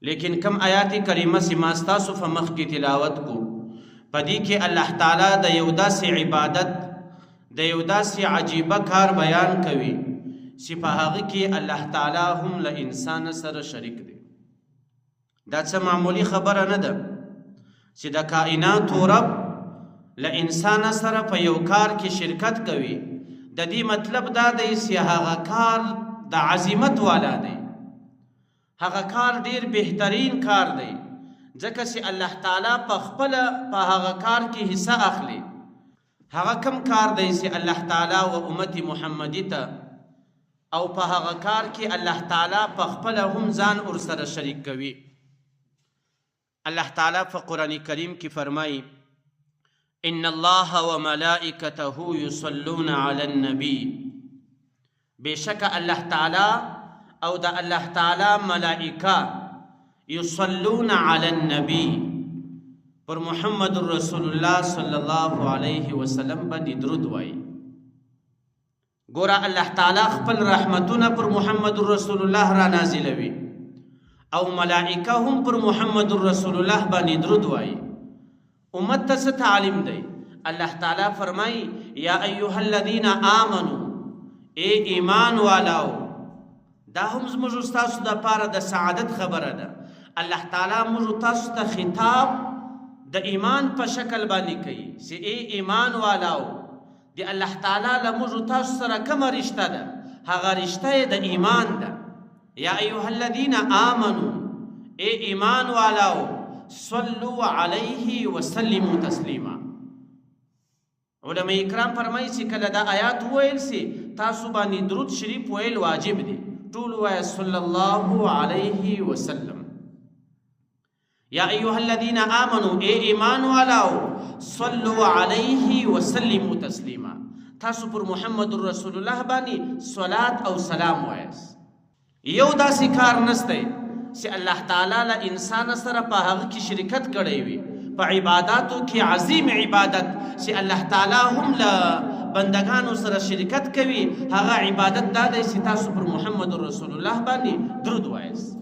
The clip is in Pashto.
لیکن کم آیات کریمه سی ما ستاسو په مخ کې تلاوت کو پدې کې الله تعالی د یو داسې عبادت د یو داسې عجیبه کار بیان کوي چې په هغه کې الله تعالی هم له انسان سره شریک دی. دا څه معمولی خبره نه ده چې د کائناتو رب له انسان سره په یو کار کې شرکت کوي. د دې مطلب دا دی چې هغه کار د عظمت والا دی، هغه کار ډیر بهترین کار دی، ځکه چې الله تعالی په خپل په هغه کار کې حصہ اخلي. هغه کم کار دی چې الله تعالی او امت محمدی ته او په هغه کار کې الله تعالی په خپل هم ځان ور سره شریک کوي. الله تعالی په قرآن کریم کې فرمایي ان الله وملائکته یصلون علی النبی، بشک الله تعالی او د الله تعالی ملائکه یصلون علی النبی پر محمد رسول الله صلی الله علیه وسلم باندې درود وایي. ګوره الله تعالی خپل رحمتونه پر محمد رسول الله را نازلوي او ملائکه هم پر محمد رسول الله باندې درود وایي. امت ته څه تعلیم دی؟ الله تعالی فرمایي یا ایها الذین آمنو، ای ایمان والاو. دا هم زموږ ستاسو دپاره د سعادت خبره ده. الله تعالی موږ تاسو ته خطاب د ایمان په شکل باندې کوي چې ای ایمان والاو، د الله تعالی له موږ تاسو سره کومه رشته ده؟ هغه رشته د ایمان ده. یا ایها الذین آمنو، ای ایمان والاو، صلوا علیه وسلموا تسلیما. علماء کرام فرمایي چې کله دا آیات وویل سي تاسو باندې درود شریف ویل واجب دي. ټول وایه صلی الله علیه وسلم. یا ایها الذین آمنو، ای ایمان والاو، صلوا علیه وسلموا تسلیما. تاسو پر محمد رسول الله باندې صلات او سلام وایاست. یو داسې کار نسته چې الله تعالی له انسان سره په هغه کې شرکت کړی وي په عباداتو کې. عظیم عبادت چې الله تعالی هم له بندگانو سره شرکت کوي، هغه عبادت دا دی چې تاسو پر محمد رسول الله باندې درود وایاست.